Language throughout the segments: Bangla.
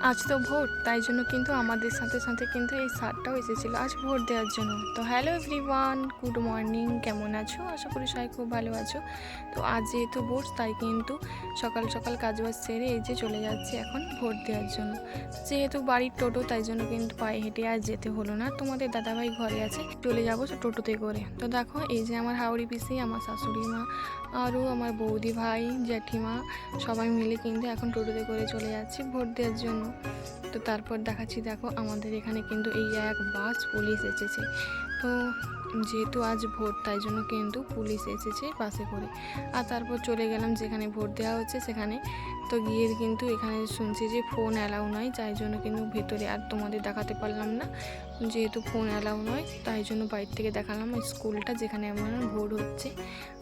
আজ তো ভোট, তাই জন্য কিন্তু আমাদের সাথে সাথে কিন্তু এই স্যারটাও এসেছিলো আজ ভোট দেওয়ার জন্য। তো হ্যালো এভরিওয়ান, গুড মর্নিং, কেমন আছো? আশা করি সবাই খুব ভালো আছো। তো আজ যেহেতু ভোট, তাই কিন্তু সকাল সকাল কাজবাজ সেরে এই যে চলে যাচ্ছে এখন ভোট দেওয়ার জন্য। যেহেতু বাড়ির টোটো, তাই জন্য কিন্তু পায়ে হেঁটে আর যেতে হলো না। তোমাদের দাদাভাই ঘরে আছে, চলে যাবো টোটোতে করে। তো দেখো এই যে আমার হাওড়ি পিসি, আমার শাশুড়ি মা, আরও আমার বৌদি ভাই, জ্যাঠিমা সবাই মিলে কিন্তু এখন টোটোতে করে চলে যাচ্ছি ভোট দেওয়ার জন্য। তো তারপর দেখাচ্ছি, দেখো আমাদের এখানে কিন্তু এই এক বাস পুলিশ এসেছে। তো যেহেতু আজ ভোট, তাই জন্য কিন্তু পুলিশ এসেছে বাসে করে। আর তারপর চলে গেলাম যেখানে ভোট দেওয়া হচ্ছে সেখানে। তো গিয়ে কিন্তু এখানে শুনছি যে ফোন অ্যালাউ নয়, তাই জন্য কিন্তু ভেতরে আর তোমাদের দেখাতে পারলাম না। যেহেতু ফোন অ্যালাউ নয়, তাই জন্য বাইরে থেকে দেখালাম স্কুলটা যেখানে আমার ভোট হচ্ছে।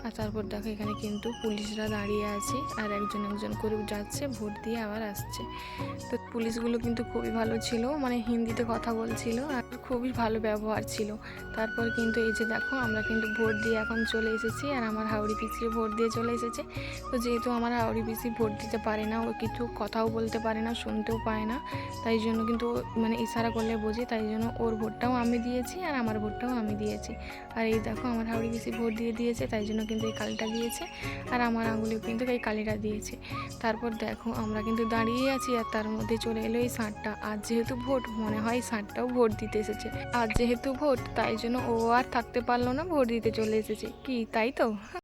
আর তারপর দেখো এখানে কিন্তু পুলিশরা দাঁড়িয়ে আছে আর একজন একজন করে যাচ্ছে, ভোট দিয়ে আবার আসছে। তো পুলিশগুলো কিন্তু খুবই ভালো ছিল, মানে হিন্দিতে কথা বলছিল আর খুবই ভালো ব্যবহার ছিল। তারপর কিন্তু এই যে দেখো আমরা কিন্তু ভোট দিয়ে এখন চলে এসেছি, আর আমার হাওড়ি পিসিও ভোট দিয়ে চলে এসেছে। তো যেহেতু আমার হাওড়ি পিসি ভোট দিতে পারে না, ও কিছু কথাও বলতে পারে না, শুনতেও পায় না, তাই জন্য কিন্তু মানে ইশারা করলে বোঝে, তাই জন্য ওর ভোটটাও আমি দিয়েছি আর আমার ভোটটাও আমি দিয়েছি। আর এই দেখো আমার হাওড়ি পিসি ভোট দিয়ে দিয়েছে, তাই জন্য কিন্তু এই কালিটা দিয়েছে, আর আমার আঙুলেও কিন্তু এই কালিটা দিয়েছে। তারপর দেখো আমরা কিন্তু দাঁড়িয়ে আছি, আর তার মধ্যে চলে এলো এই ষাঁড়টা। আজ যেহেতু ভোট, মনে হয় ষাঁড়টাও ভোট দিতে এসেছে। আজ যেহেতু ভোট, তাই জন্য ও আর থাকতে পারলো না, ভোট দিতে চলে এসেছে। কি তাই তো?